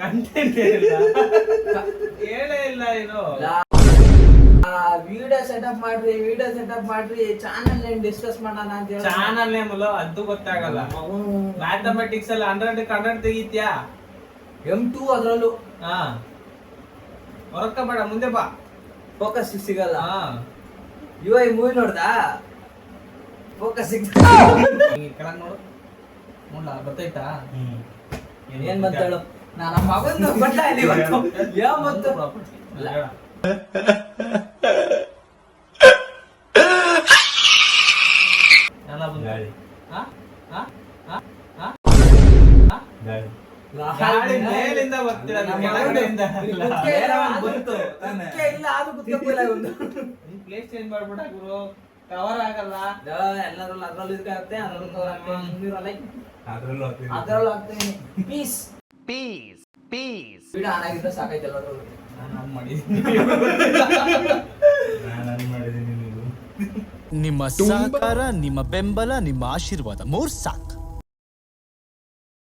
Content ಹೇಳೇ ಇಲ್ಲ ಇದು. ವಿಡಿಯೋ ಸೆಟಪ್ ಮಾಡ್ರಿ ಚಾನಲ್ ನೇಮ್ ಡಿಸ್ಕಸ್ ಮಾಡೋಣ ಅಂತ ಹೇಳಿ. ಚಾನಲ್ ನೇಮ್ ಅದು ಗೊತ್ತಾಗಲ್ಲ. ಮ್ಯಾಥಮೆಟಿಕ್ಸ್ ಅಲ್ಲಿ 100 ತೆಗಿತ್ಯಾ? M2 ಅದ್ರಲ್ಲೂ. ಹಾ, ಹೊರಕ್ಕ ಬೇಡ, ಮುಂದೆ ಬಾ. ಫೋಕಸ್ ಸಿಗಲ್ಲ. UI ಮೂವಿ ನೋಡ್ದಾ? ಫೋಕಸ್ ಸಿಗ್ತ ಕೆಳಗ್ ನೋಡು, ನೋಡ್ಲಾ ಬರ್ತೈತಾ? ಏನ್ ಬಂತೇಳು? ನನ್ನ ಮಗಂದು ಬಟ್ಟ ಇಲ್ಲಿ ಬಂತು. ಯಾವ ಬಂತು? ಗಾಳಿ ಮೇಲಿಂದ ಬರ್ತೀರ, ಕೆಳಗಡೆಯಿಂದ ಪ್ಲೇಸ್ ಚೇಂಜ್ ಮಾಡ್ಬಿಡ ಗುರು, ಕವರ್ ಆಗಲ್ಲ. ಎಲ್ಲರಲ್ಲೂ ಅದ್ರಲ್ಲೂ ಇರುತ್ತೆ, ಅದ್ರಲ್ಲೂ ಕವರ್ ಆಗ್ತೇನೆ, ಅದ್ರಲ್ಲೂ ಆಗ್ತೇನೆ. ಪೀಸ್ ಪೀಸ್ ಪೀಸ್ ಬಿಡ ಆನಾಗಿದ್ರೆ ಸಾಕಾಯ್ತಲ್ಲ. ನಾನು ಮಾಡಿದ್ದೀನಿ. ನಿಮ್ಮ ಸಹಕಾರ, ನಿಮ್ಮ ಬೆಂಬಲ, ನಿಮ್ಮ ಆಶೀರ್ವಾದ 3 ಸಾಕು.